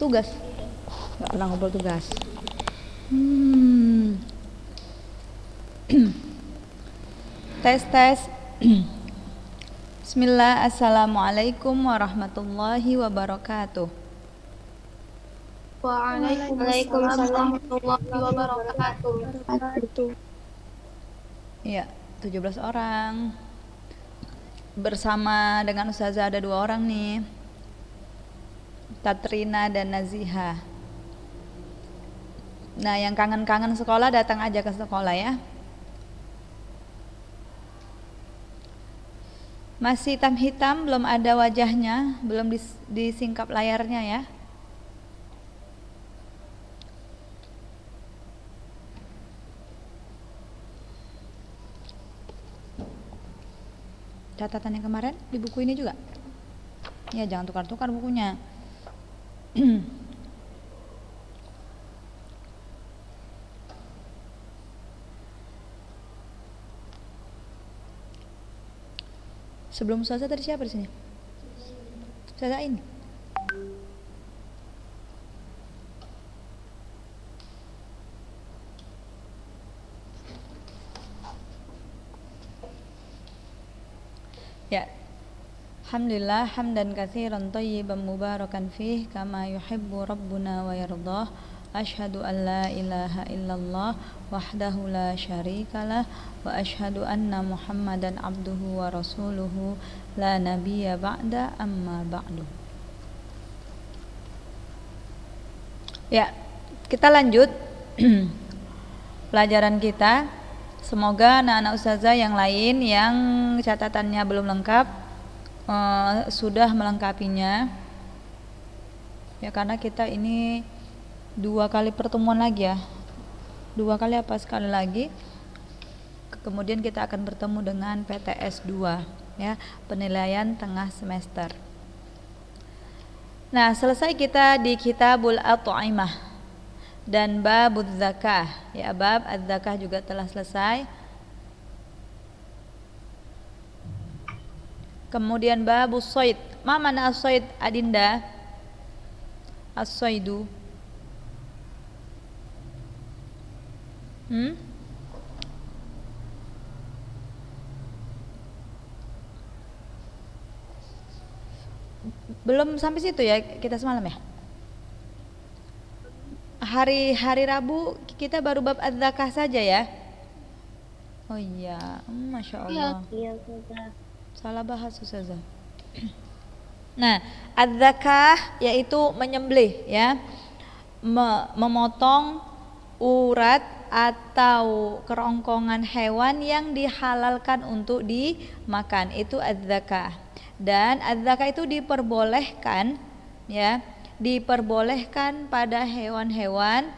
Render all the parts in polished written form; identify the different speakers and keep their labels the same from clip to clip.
Speaker 1: tugas. Nggak pernah ngumpul tugas. Tes. Bismillah, assalamualaikum warahmatullahi wabarakatuh.
Speaker 2: Waalaikumsalam warahmatullahi wabarakatuh.
Speaker 1: Ya, 17 orang. Bersama dengan Ustazah ada 2 orang nih, Tatrina dan Naziha. Nah, yang kangen-kangen sekolah datang aja ke sekolah ya. Masih hitam-hitam, belum ada wajahnya, belum disingkap layarnya ya. Catatan yang kemarin di buku ini juga. Ya, jangan tukar-tukar bukunya. Sebelum Ustazah tadi siapa di sini? Ustazah ini. Ya. Alhamdulillah hamdan katsiran thayyiban mubarakan fih kama yuhibbu rabbuna wa yardah. Asyhadu an la ilaha illallah wahdahu la syarikalah wa asyhadu anna Muhammadan abduhu wa rasuluhu la nabiyya ba'da amma ba'du. Ya, kita lanjut pelajaran kita. Semoga anak-anak ustazah yang lain yang catatannya belum lengkap sudah melengkapinya. Ya, karena kita ini 2 kali pertemuan lagi ya. 2 kali apa sekali lagi. Kemudian kita akan bertemu dengan PTS 2 ya, penilaian tengah semester. Nah, selesai kita di Kitabul At'imah dan Babuz Zakah. Ya, bab Az-Zakah juga telah selesai. Kemudian Babus Shayd. Ma mana as-shayd, Adinda? As-shaydu. Belum sampai situ ya kita semalam ya. Hari Rabu kita baru bab Az-Zakah saja ya. Oh iya, Masya Allah.
Speaker 2: Iya,
Speaker 1: Salah bahas Ustazah. Nah, Az-Zakah yaitu menyembelih ya, memotong urat atau kerongkongan hewan yang dihalalkan untuk dimakan, itu Az-Zakah. Dan Az-Zakah itu diperbolehkan ya, diperbolehkan pada hewan-hewan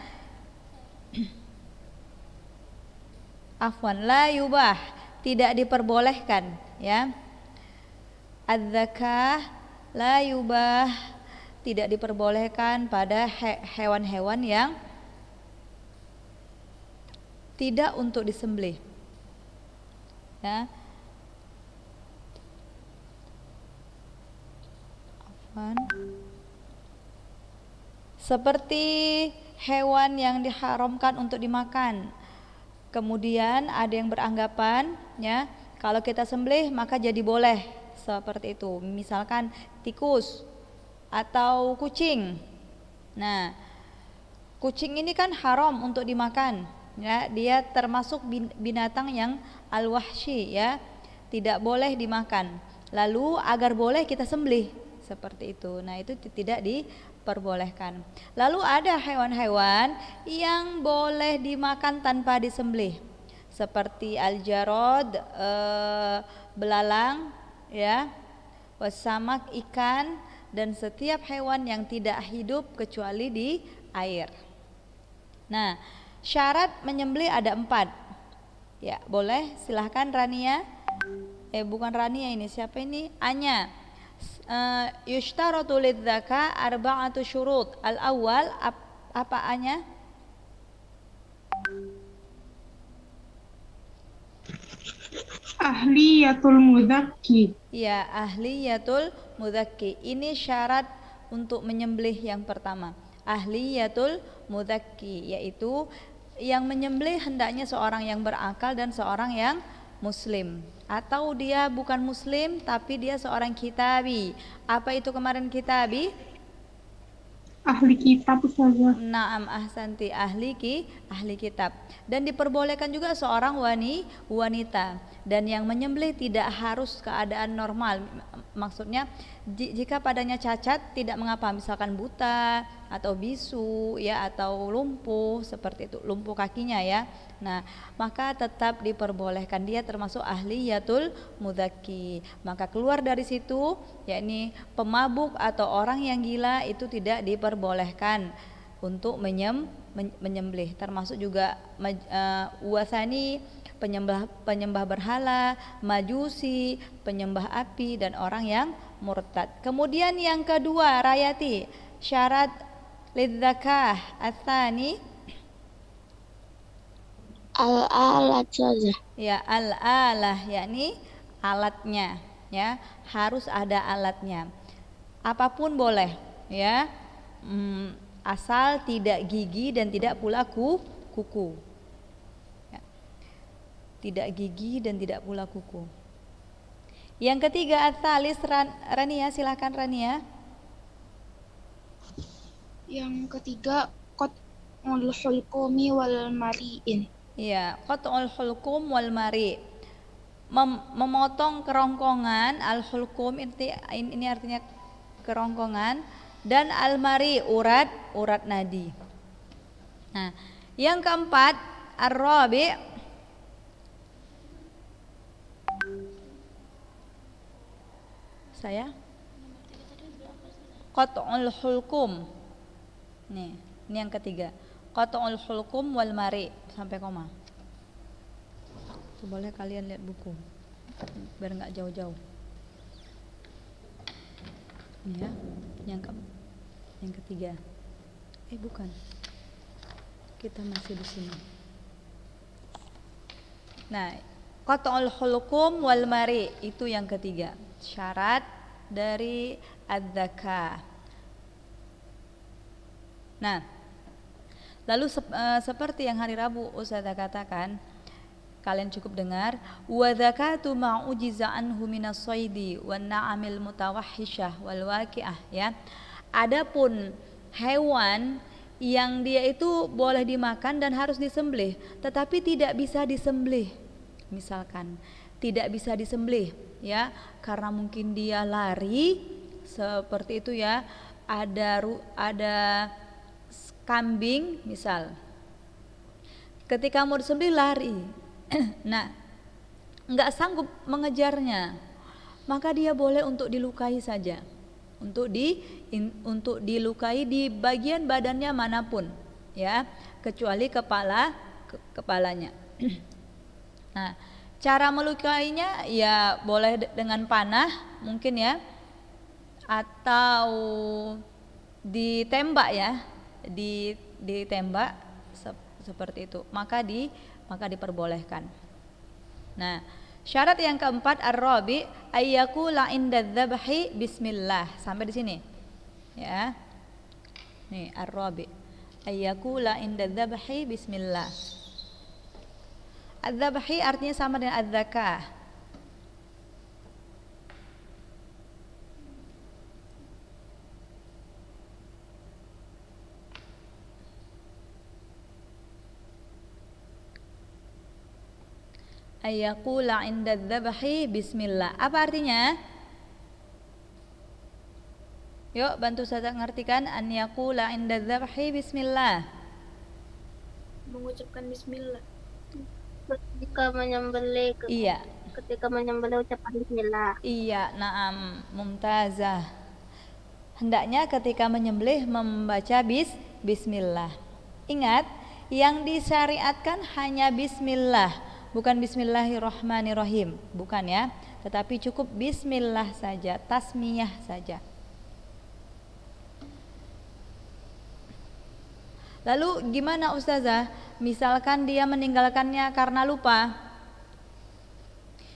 Speaker 1: afwan, la yubah, tidak diperbolehkan ya. Az-zakah la yubah, tidak diperbolehkan pada hewan-hewan yang tidak untuk disembelih ya. Afwan. Seperti hewan yang diharamkan untuk dimakan. Kemudian ada yang beranggapan ya, kalau kita sembelih maka jadi boleh, seperti itu. Misalkan tikus atau kucing. Nah, kucing ini kan haram untuk dimakan ya, dia termasuk binatang yang al-wahsyi ya, tidak boleh dimakan. Lalu agar boleh kita sembelih, seperti itu. Nah, itu tidak diperbolehkan. Lalu ada hewan-hewan yang boleh dimakan tanpa disembelih, seperti al-jarad, belalang ya, wasamak, ikan, dan setiap hewan yang tidak hidup kecuali di air. Nah, syarat menyembelih ada 4 ya. Boleh, silahkan Rania. Bukan Rania, ini siapa ini? Anya. Yushtaratu lidzaka arba'atu syurut. Al-awwal, apa Anya?
Speaker 3: Ahliyatul mudzakkir.
Speaker 1: Ya, ahliyatul mudzakki. Ini syarat untuk menyembelih yang pertama. Ahliyatul mudzakki, yaitu yang menyembelih hendaknya seorang yang berakal dan seorang yang muslim, atau dia bukan muslim tapi dia seorang kitabi. Apa itu kemarin kitabi?
Speaker 2: Ahli kitab Ustazah.
Speaker 1: Naam ahsanti, ahli kitab. Dan diperbolehkan juga seorang wanita, dan yang menyembelih tidak harus keadaan normal. Maksudnya jika padanya cacat tidak mengapa, misalkan buta atau bisu ya, atau lumpuh seperti itu, lumpuh kakinya ya. Nah, maka tetap diperbolehkan, dia termasuk ahliyatul mudzakki. Maka keluar dari situ, yakni pemabuk atau orang yang gila itu tidak diperbolehkan untuk menyembelih, termasuk juga wasani, penyembah berhala, majusi, penyembah api, dan orang yang murtad. Kemudian yang kedua, Rayati, syarat lidzakah atsani,
Speaker 2: Al-alat saja.
Speaker 1: ya al-alah, yakni alatnya ya, harus ada alatnya. Apapun boleh ya, asal tidak gigi dan tidak pula kuku ya. Tidak gigi dan tidak pula kuku. Yang ketiga, at-tsalis, Rania, silakan Rania.
Speaker 2: Yang ketiga, qat'ul hulqumi wal mari'in.
Speaker 1: Ya, qat'ul hulqum wal mari, memotong kerongkongan. Al-hulqum ini artinya kerongkongan, dan al-mari urat nadi. Nah, yang keempat, ar-rabi, saya qat'ul hulqum. Nih, ini yang ketiga. Qat'ul hulqum wal mari sampai koma. Boleh kalian lihat buku biar nggak jauh-jauh. Ini ya, yang ketiga. Bukan. Kita masih di sini. Nah, qat'ul hulqum wal mari itu yang ketiga, syarat dari adzakah. Nah, lalu seperti yang hari Rabu Ustazah katakan, kalian cukup dengar, wa zakatu ma'ujiza anhu minas soidi wan na'amil mutawahhisyah wal waqi'ah ya. Adapun hewan yang dia itu boleh dimakan dan harus disembelih, tetapi tidak bisa disembelih. Misalkan tidak bisa disembelih ya, karena mungkin dia lari seperti itu ya. Ada kambing misal, ketika mau disembelih lari, nah nggak sanggup mengejarnya, maka dia boleh untuk dilukai saja, untuk dilukai di bagian badannya manapun ya, kecuali kepalanya. Nah, cara melukainya ya boleh dengan panah mungkin ya, atau ditembak ya, ditembak seperti itu, maka diperbolehkan. Nah, syarat yang keempat, ar-rabi, ayyakula inda dzabhi bismillah. Sampai di sini ya. Nih, ar-rabi, ayyakula inda dzabhi bismillah. Adzabhi artinya sama dengan adzakah. Ayyakula inda dzabhi bismillah. Apa artinya? Yuk bantu saya ngartikan. An yakula inda dzabhi bismillah.
Speaker 2: Mengucapkan bismillah. Ketika menyembelih.
Speaker 1: Iya.
Speaker 2: Ketika menyembelih ucapan bismillah.
Speaker 1: Iya, na'am, mumtazah. Hendaknya ketika menyembelih membaca bismillah. Ingat, yang disyariatkan hanya bismillah, bukan bismillahirrahmanirrahim, bukan ya, tetapi cukup bismillah saja, tasmiyah saja. Lalu gimana Ustazah? Misalkan dia meninggalkannya karena lupa.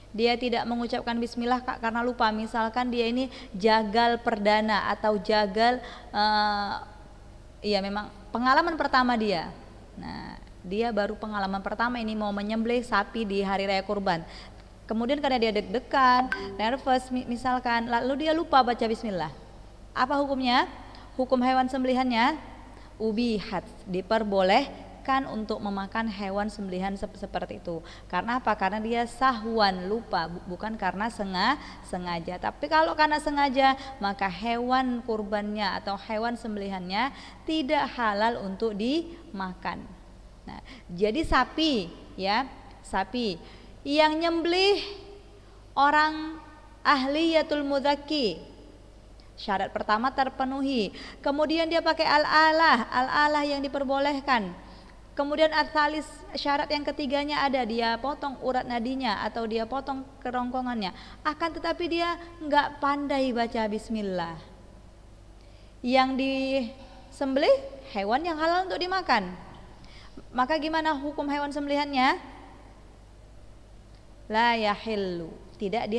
Speaker 1: dia tidak mengucapkan bismillah karena lupa, misalkan dia ini jagal perdana atau jagal ya memang pengalaman pertama dia. Nah, dia baru pengalaman pertama ini mau menyembelih sapi di hari raya kurban. Kemudian karena dia deg-degan, nervous misalkan, lalu dia lupa baca bismillah. Apa hukumnya? Hukum hewan sembelihannya ubihat, diperbolehkan untuk memakan hewan sembelihan seperti itu. Karena apa? Karena dia sahwan, lupa, bukan karena sengaja. Tapi kalau karena sengaja, maka hewan kurbannya atau hewan sembelihannya tidak halal untuk dimakan. Nah, jadi sapi ya, sapi yang nyembelih orang ahliyatul mudzakki, syarat pertama terpenuhi. Kemudian dia pakai al-alah yang diperbolehkan. Kemudian al-thalis, syarat yang ketiganya ada, dia potong urat nadinya atau dia potong kerongkongannya. Akan tetapi dia nggak pandai baca bismillah. Yang disembelih hewan yang halal untuk dimakan. Maka gimana hukum hewan sembelihannya? La yahillu, tidak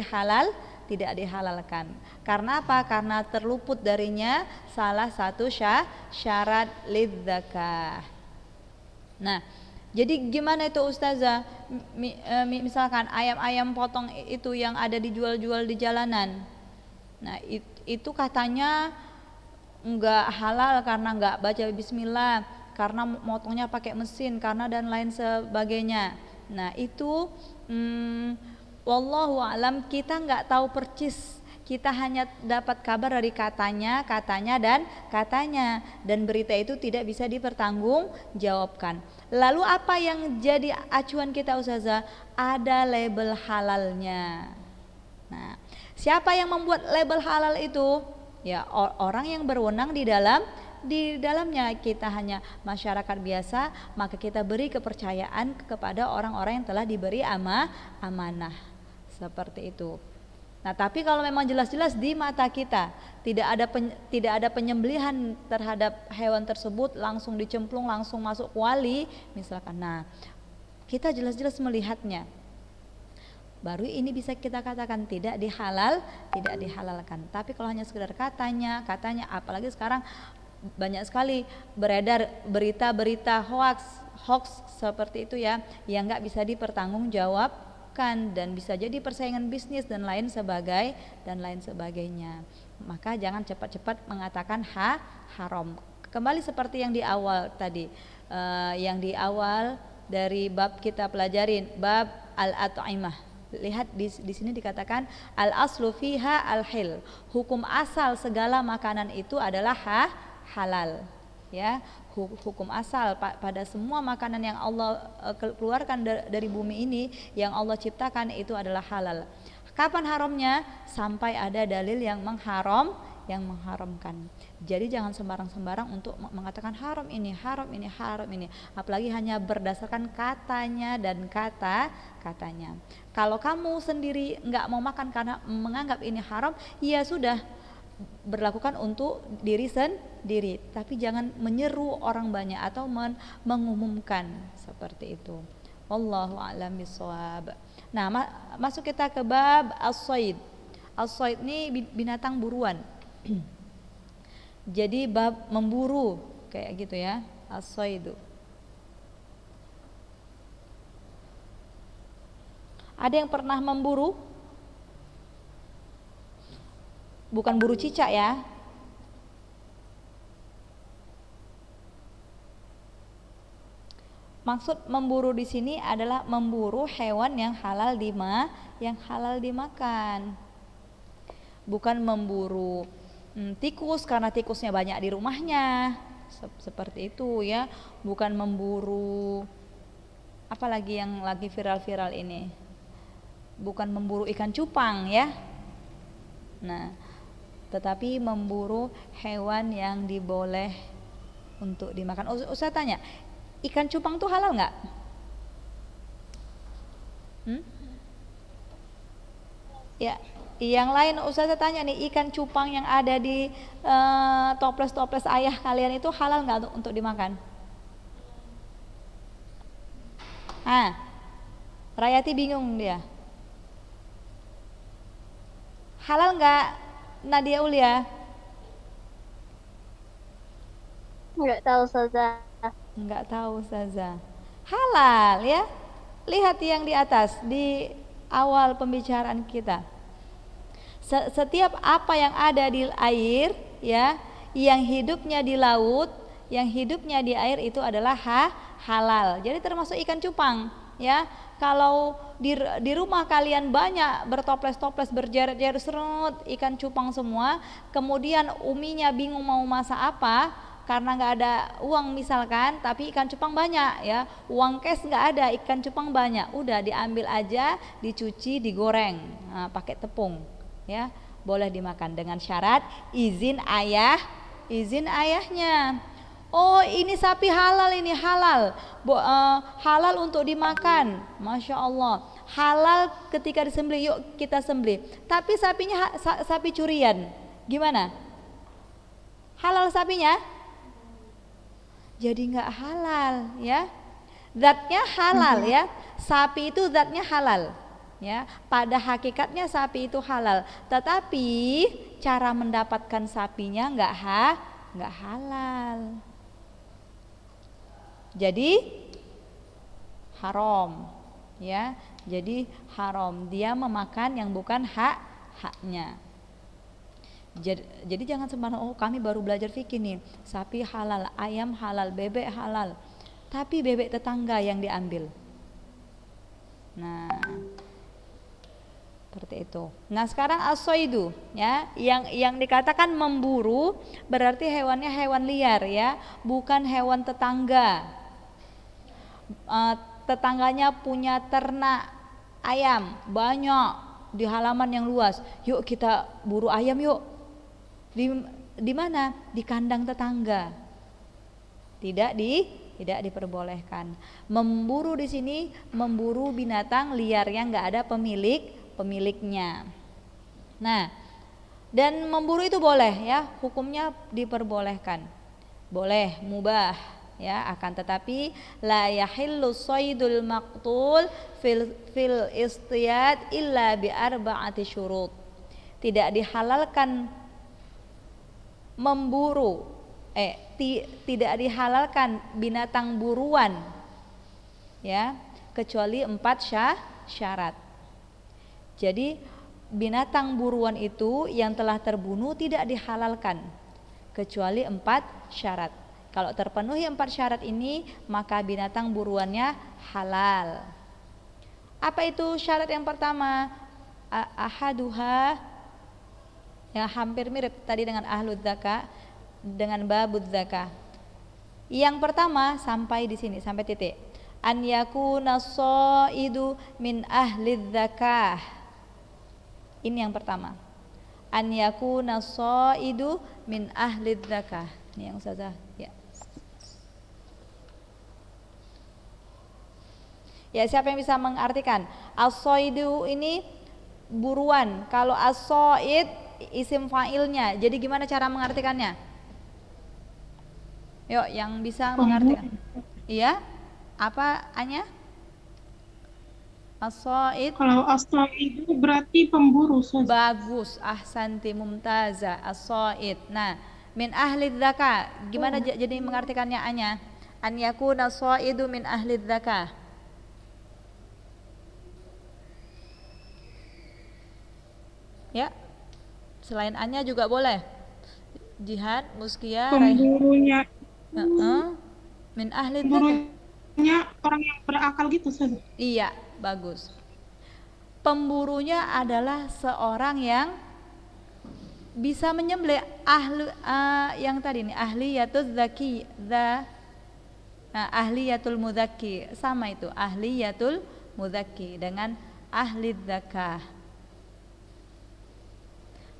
Speaker 1: dihalalkan. Karena apa? Karena terluput darinya salah satu syarat lidzakah. Nah, jadi gimana itu Ustazah? Misalkan ayam-ayam potong itu yang ada dijual-jual di jalanan. Nah, itu katanya enggak halal karena enggak baca bismillah, karena motongnya pakai mesin, karena dan lain sebagainya. Nah, itu wallahu alam, kita nggak tahu percis, kita hanya dapat kabar dari katanya dan berita itu tidak bisa dipertanggungjawabkan. Lalu apa yang jadi acuan kita Ustazah? Ada label halalnya. Nah, siapa yang membuat label halal itu? Ya orang yang berwenang di dalamnya. Kita hanya masyarakat biasa, maka kita beri kepercayaan kepada orang-orang yang telah diberi amanah seperti itu. Nah, tapi kalau memang jelas-jelas di mata kita tidak ada penyembelihan terhadap hewan tersebut, langsung dicemplung, langsung masuk kuali misalkan. Nah, kita jelas-jelas melihatnya, baru ini bisa kita katakan tidak dihalalkan. Tapi kalau hanya sekedar katanya, apalagi sekarang banyak sekali beredar berita-berita hoax seperti itu ya, yang nggak bisa dipertanggungjawabkan dan bisa jadi persaingan bisnis dan lain sebagainya. Maka jangan cepat-cepat mengatakan haram. Kembali seperti yang di awal tadi, yang di awal dari bab kita pelajarin, bab al-at'imah. Lihat di sini dikatakan al-aslu fiha al-hil. Hukum asal segala makanan itu adalah halal, ya. Hukum asal pada semua makanan yang Allah keluarkan dari bumi ini, yang Allah ciptakan, itu adalah halal. Kapan haramnya? Sampai ada dalil yang mengharamkan. Jadi jangan sembarang-sembarang untuk mengatakan haram ini. Apalagi hanya berdasarkan katanya dan katanya. Kalau kamu sendiri nggak mau makan karena menganggap ini haram, ya sudah, berlakukan untuk diri sendiri, tapi jangan menyeru orang banyak atau mengumumkan seperti itu. Wallahu a'lam bishawab. Nah, masuk kita ke bab as-sayd. As-sayd ini binatang buruan. Jadi bab memburu kayak gitu ya, as-saydu. Ada yang pernah memburu? Bukan buru cicak ya. Maksud memburu di sini adalah memburu hewan yang halal dimakan. Bukan memburu tikus karena tikusnya banyak di rumahnya. Seperti itu ya. Bukan memburu apalagi yang lagi viral-viral ini. Bukan memburu ikan cupang ya. Nah, tetapi memburu hewan yang diboleh untuk dimakan. Ustaz tanya, ikan cupang itu halal nggak? Ya, yang lain Ustaz tanya nih, ikan cupang yang ada di toples ayah kalian itu halal nggak untuk dimakan? Rayati bingung dia. Halal nggak Nadia Ulia?
Speaker 2: Nggak tahu saja.
Speaker 1: Nggak tahu Ustazah. Halal ya. Lihat yang di atas di awal pembicaraan kita. Setiap apa yang ada di air ya, yang hidupnya di laut, yang hidupnya di air itu adalah halal. Jadi termasuk ikan cupang ya. Kalau di rumah kalian banyak bertoples-toples berjejer-jejer serut ikan cupang semua, kemudian uminya bingung mau masak apa karena nggak ada uang misalkan, tapi ikan cupang banyak ya, uang cash nggak ada, ikan cupang banyak, udah diambil aja, dicuci, digoreng, nah, pakai tepung ya, boleh dimakan dengan syarat izin ayahnya. Oh ini sapi halal, ini halal, halal untuk dimakan, masya Allah, halal ketika disembelih, yuk kita sembelih. Tapi sapinya sapi curian, gimana? Halal sapinya? Jadi nggak halal ya. Zatnya halal ya, sapi itu zatnya halal ya, pada hakikatnya sapi itu halal, tetapi cara mendapatkan sapinya nggak halal, jadi haram ya, jadi haram, dia memakan yang bukan haknya. Jadi jangan sembarang, oh kami baru belajar fikih nih, sapi halal, ayam halal, bebek halal, tapi bebek tetangga yang diambil. Nah, seperti itu. Nah sekarang as-soidu ya, yang dikatakan memburu berarti hewannya hewan liar ya, bukan hewan tetangga. Tetangganya punya ternak ayam banyak di halaman yang luas, yuk kita buru ayam yuk. Di mana? Di kandang tetangga. Tidak diperbolehkan. Memburu di sini memburu binatang liar yang nggak ada pemiliknya. Nah, dan memburu itu boleh ya, hukumnya diperbolehkan. Boleh, mubah ya, akan tetapi la yahillu shaydul maqtul fil istiyad illa bi arba'ati syurut. Tidak dihalalkan memburu, tidak dihalalkan binatang buruan ya, kecuali 4 syarat. Jadi binatang buruan itu yang telah terbunuh tidak dihalalkan kecuali 4 syarat. Kalau terpenuhi 4 syarat ini, maka binatang buruannya halal. Apa itu syarat yang pertama? Ahaduha, yang hampir mirip tadi dengan ahlud zakah, dengan babud zakah. Yang pertama sampai di sini, sampai titik. An yakuna shaidu min ahli zakah. Ini yang pertama. An yakuna shaidu min ahli zakah. Ini yang Ustazah ya. Ya, siapa yang bisa mengartikan? As-shaidu ini buruan. Kalau as-shaid isim fa'ilnya. Jadi gimana cara mengartikannya? Yuk, yang bisa mengartikan. Iya? Apa Anya? As-shaid.
Speaker 3: Kalau as-shaid itu berarti pemburu.
Speaker 1: Bagus, ahsanti mumtaza, as-shaid. Nah, min ahli dzakah. Gimana jadi mengartikannya Anya? An yakuna shaidu min ahli dzakah. Ya. Selain Anya juga boleh. Jihad, Muskia,
Speaker 3: Pemburunya
Speaker 1: min ahli dzakah.
Speaker 3: Pemburunya orang yang berakal gitu, Ustaz.
Speaker 1: Iya, bagus. Pemburunya adalah seorang yang bisa menyembelih, yang tadi nih ahliyatul zaki, ahliyatul muzakki, sama itu ahliyatul muzakki dengan ahli zakah.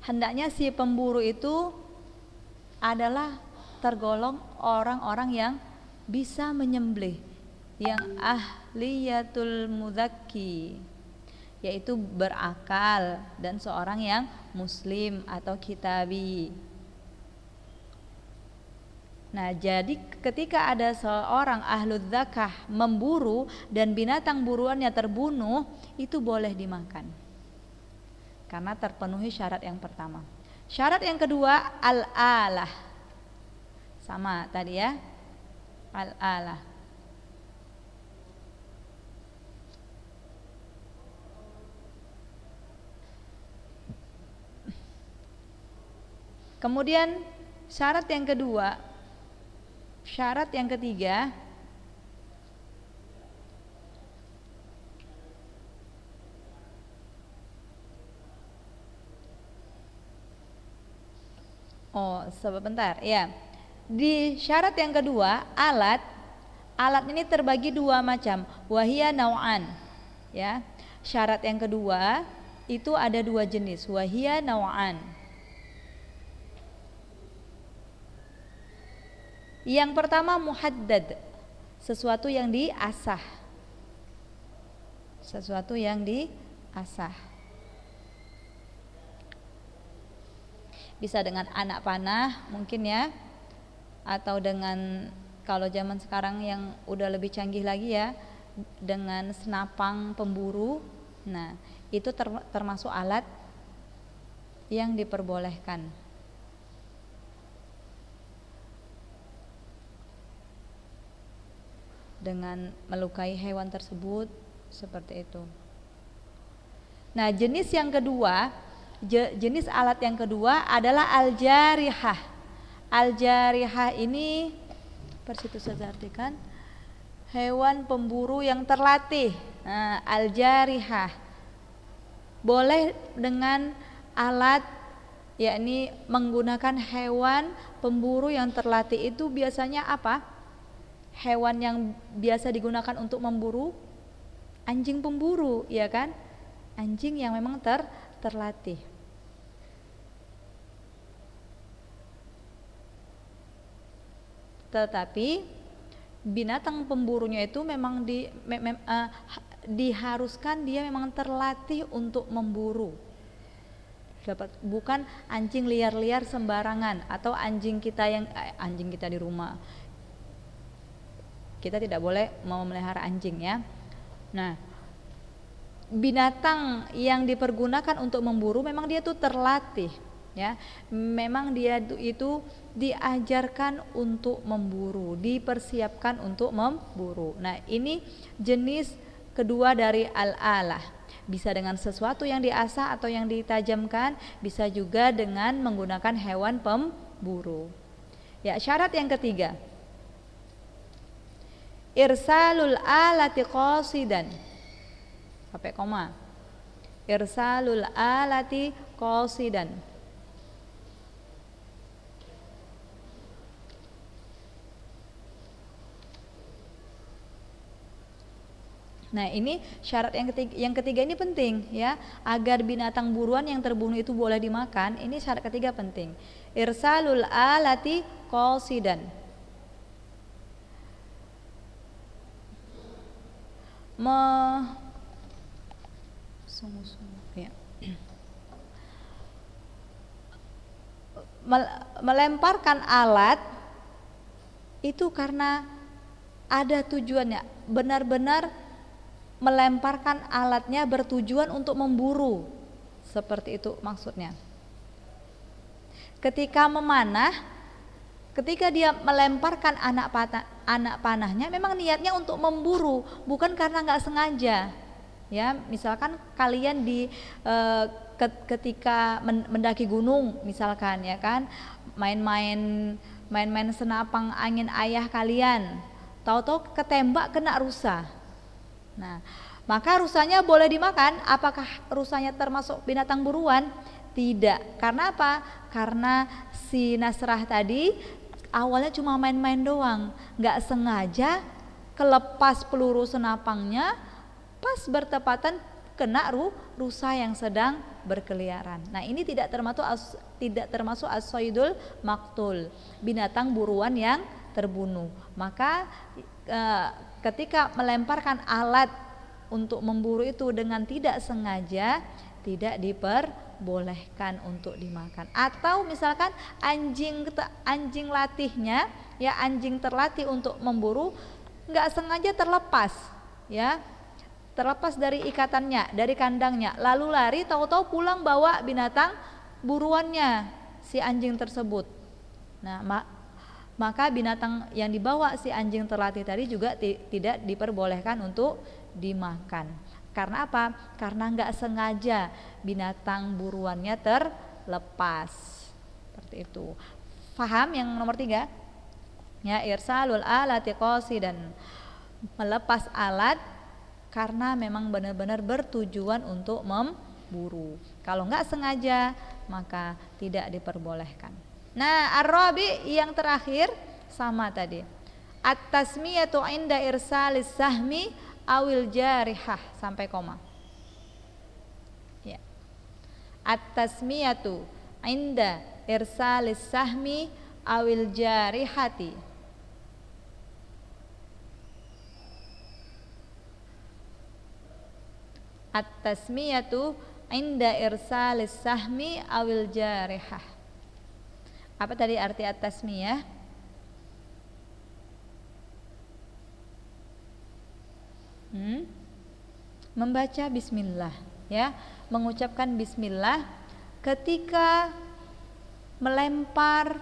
Speaker 1: Hendaknya si pemburu itu adalah tergolong orang-orang yang bisa menyembelih, yang ahliyatul muzakki, yaitu berakal dan seorang yang muslim atau kitabi. Nah, jadi ketika ada seorang ahlul zakah memburu dan binatang buruannya terbunuh, itu boleh dimakan. karena terpenuhi syarat yang pertama. Syarat yang kedua al-alah. Sama tadi ya. Al-alah. Kemudian syarat yang kedua, syarat yang ketiga, sebentar ya. Di syarat yang kedua, alat ini terbagi dua macam, wahia nau'an. Ya. Syarat yang kedua itu ada dua jenis, wahia nau'an. Yang pertama muhaddad, sesuatu yang diasah. Sesuatu yang diasah. Bisa dengan anak panah mungkin ya, atau dengan kalau zaman sekarang yang udah lebih canggih lagi ya, dengan senapang pemburu. Nah, itu termasuk alat yang diperbolehkan. Dengan melukai hewan tersebut seperti itu. Nah, jenis yang kedua, jenis alat yang kedua adalah al-jarihah. Al-jarihah ini persitu saya artikan hewan pemburu yang terlatih. Nah, al-jarihah boleh dengan alat, yakni menggunakan hewan pemburu yang terlatih. Itu biasanya apa? Hewan yang biasa digunakan untuk memburu, anjing pemburu, ya kan? Anjing yang memang terlatih. Tetapi binatang pemburunya itu memang diharuskan dia memang terlatih untuk memburu. Bukan anjing liar-liar sembarangan atau anjing kita di rumah. Kita tidak boleh memelihara anjing ya. Nah, binatang yang dipergunakan untuk memburu memang dia tuh terlatih ya. Memang dia itu diajarkan untuk memburu, dipersiapkan untuk memburu. Nah, ini jenis kedua dari al-alah. Bisa dengan sesuatu yang diasah atau yang ditajamkan, bisa juga dengan menggunakan hewan pemburu. Ya, syarat yang ketiga, irsalul alati qasidan. Sampai koma. Irsalul alati qasidan. Nah, ini syarat yang ketiga ini penting ya, agar binatang buruan yang terbunuh itu boleh dimakan. Ini syarat ketiga penting. Irsalul alati qasidan. Melemparkan alat itu karena ada tujuannya, benar-benar melemparkan alatnya bertujuan untuk memburu, seperti itu maksudnya. Ketika memanah, ketika dia melemparkan anak panahnya, memang niatnya untuk memburu, bukan karena nggak sengaja. Ya, misalkan kalian ketika mendaki gunung, misalkan ya kan, main-main senapang angin ayah kalian, tahu-tahu ketembak kena rusa. Nah, maka rusanya boleh dimakan. Apakah rusanya termasuk binatang buruan? Tidak. Karena apa? Karena si Nasrah tadi awalnya cuma main-main doang, nggak sengaja kelepas peluru senapangnya, pas bertepatan kena rusa yang sedang berkeliaran. Nah, ini tidak termasuk as-saydul maqtul, binatang buruan yang terbunuh. Maka ketika melemparkan alat untuk memburu itu dengan tidak sengaja, tidak diperbolehkan untuk dimakan. Atau misalkan anjing latihnya, ya anjing terlatih untuk memburu, nggak sengaja terlepas, ya terlepas dari ikatannya, dari kandangnya, lalu lari, tahu-tahu pulang bawa binatang buruannya si anjing tersebut. Nah, maka binatang yang dibawa si anjing terlatih tadi juga tidak diperbolehkan untuk dimakan. Karena apa? Karena nggak sengaja binatang buruannya terlepas. Seperti itu. Faham yang nomor 3? Ya, irsalul alati qasidan, melepas alat karena memang benar-benar bertujuan untuk memburu. Kalau nggak sengaja maka tidak diperbolehkan. Nah, ar-rabi yang terakhir sama tadi. At-tasmiyatu inda irsalis sahmi awil jarihah sampai koma. Ya. At-tasmiyatu inda irsalis sahmi awil jarihati. At-tasmiyatu inda irsalis sahmi awil jarihah. Apa tadi arti at-tasmiyah? Membaca bismillah, ya, mengucapkan bismillah ketika melempar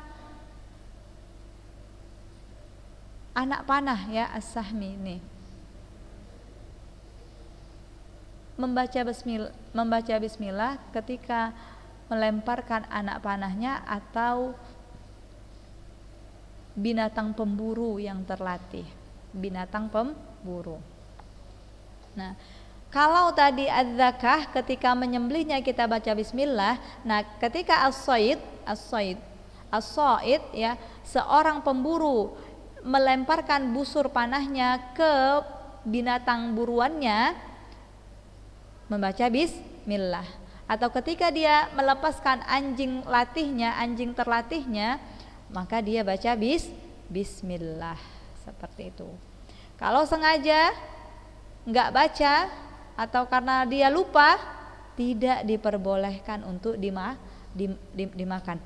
Speaker 1: anak panah, ya, as-sahmi ini. Membaca bismillah ketika melemparkan anak panahnya atau binatang pemburu yang terlatih, binatang pemburu. Nah, kalau tadi adzakah ketika menyembelihnya kita baca bismillah, nah ketika as-said ya, seorang pemburu melemparkan busur panahnya ke binatang buruannya, membaca bismillah. Atau ketika dia melepaskan anjing latihnya, anjing terlatihnya, maka dia baca bismillah, seperti itu. Kalau sengaja nggak baca atau karena dia lupa, tidak diperbolehkan untuk dimakan.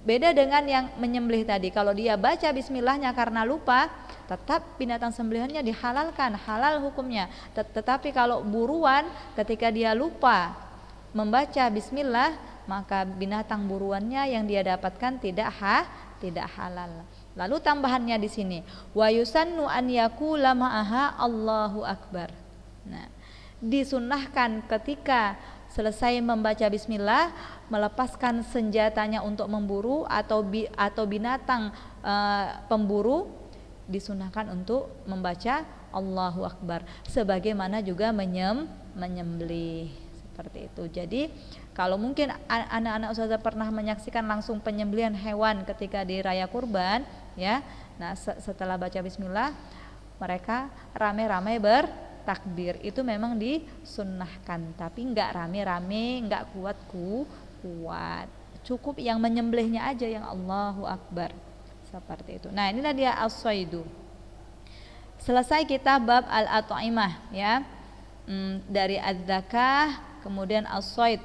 Speaker 1: Beda dengan yang menyembelih tadi. Kalau dia baca bismillahnya karena lupa, tetap binatang sembelihannya dihalalkan, halal hukumnya. Tetapi kalau buruan ketika dia lupa membaca bismillah, maka binatang buruannya yang dia dapatkan tidak halal. Lalu tambahannya di sini, wa yusannu an yaqula ma'aha Allahu akbar. Nah, disunnahkan ketika selesai membaca bismillah, melepaskan senjatanya untuk memburu atau binatang pemburu, disunahkan untuk membaca Allahu akbar, sebagaimana juga menyembelih. Seperti itu. Jadi kalau mungkin anak-anak ustazah pernah menyaksikan langsung penyembelihan hewan ketika di raya kurban, ya. Nah, setelah baca bismillah, mereka rame-rame bertakbir. Itu memang disunnahkan, tapi enggak rame-rame, enggak kuat. Cukup yang menyembelihnya aja yang Allahu akbar. Seperti itu. Nah, inilah dia as-saidu. Selesai kita bab al-at'imah, ya. Dari az-zakah kemudian as-said.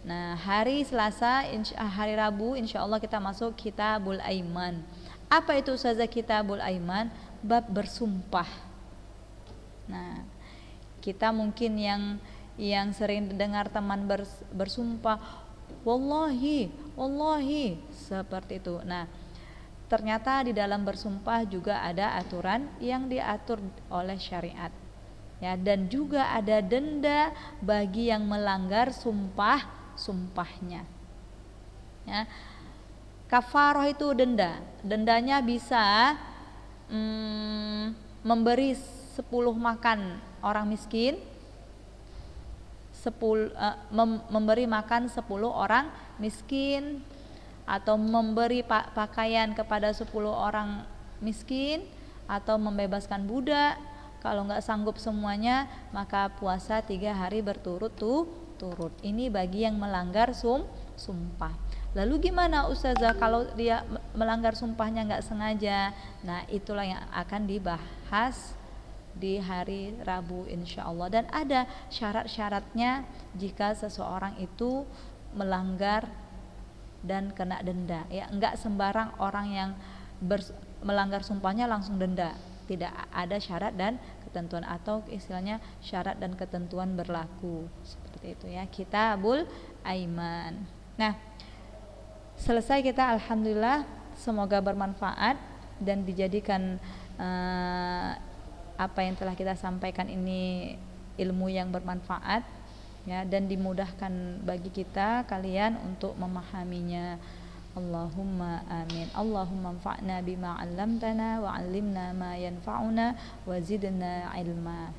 Speaker 1: Nah, hari Selasa, hari Rabu insyaallah kita masuk kitabul aiman. Apa itu ustazah kitabul aiman? Bab bersumpah. Nah, kita mungkin yang sering dengar teman bersumpah, wallahi, seperti itu. Nah, ternyata di dalam bersumpah juga ada aturan yang diatur oleh syariat. Ya, dan juga ada denda bagi yang melanggar sumpahnya. Ya, kafarah itu dendanya bisa memberi 10 makan orang miskin, memberi makan 10 orang miskin, atau memberi pakaian kepada 10 orang miskin, atau membebaskan budak. Kalau nggak sanggup semuanya, maka puasa 3 hari berturut-turut. Ini bagi yang melanggar sumpah. Lalu gimana ustazah kalau dia melanggar sumpahnya nggak sengaja? Nah, itulah yang akan dibahas di hari Rabu insyaallah. Dan ada syarat-syaratnya jika seseorang itu melanggar dan kena denda. Ya, nggak sembarang orang yang melanggar sumpahnya langsung denda. Tidak ada syarat dan ketentuan atau istilahnya syarat dan ketentuan berlaku seperti itu ya, kitabul aiman. Nah, selesai kita, alhamdulillah, semoga bermanfaat dan dijadikan apa yang telah kita sampaikan ini ilmu yang bermanfaat ya, dan dimudahkan bagi kita kalian untuk memahaminya. Allahumma amin. Allahumma anfa'na bima 'allamtana wa 'allimna ma yanfa'una wa zidna ilma.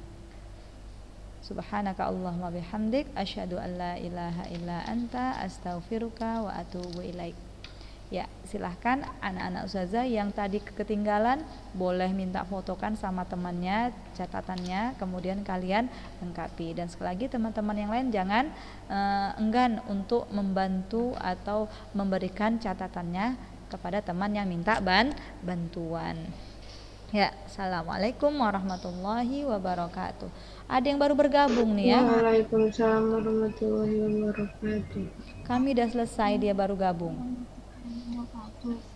Speaker 1: Subhanaka Allahumma bihamdik asyhadu an la ilaha illa anta astaghfiruka wa atubu ilaik. Ya, silahkan anak-anak ustazah yang tadi ketinggalan boleh minta fotokan sama temannya catatannya, kemudian kalian lengkapi. Dan sekali lagi teman-teman yang lain jangan enggan untuk membantu atau memberikan catatannya kepada teman yang minta bantuan. Ya, assalamualaikum warahmatullahi wabarakatuh. Ada yang baru bergabung nih ya.
Speaker 4: Waalaikumsalam warahmatullahi wabarakatuh.
Speaker 1: Kami udah selesai, dia baru gabung.
Speaker 3: Wabarakatuh.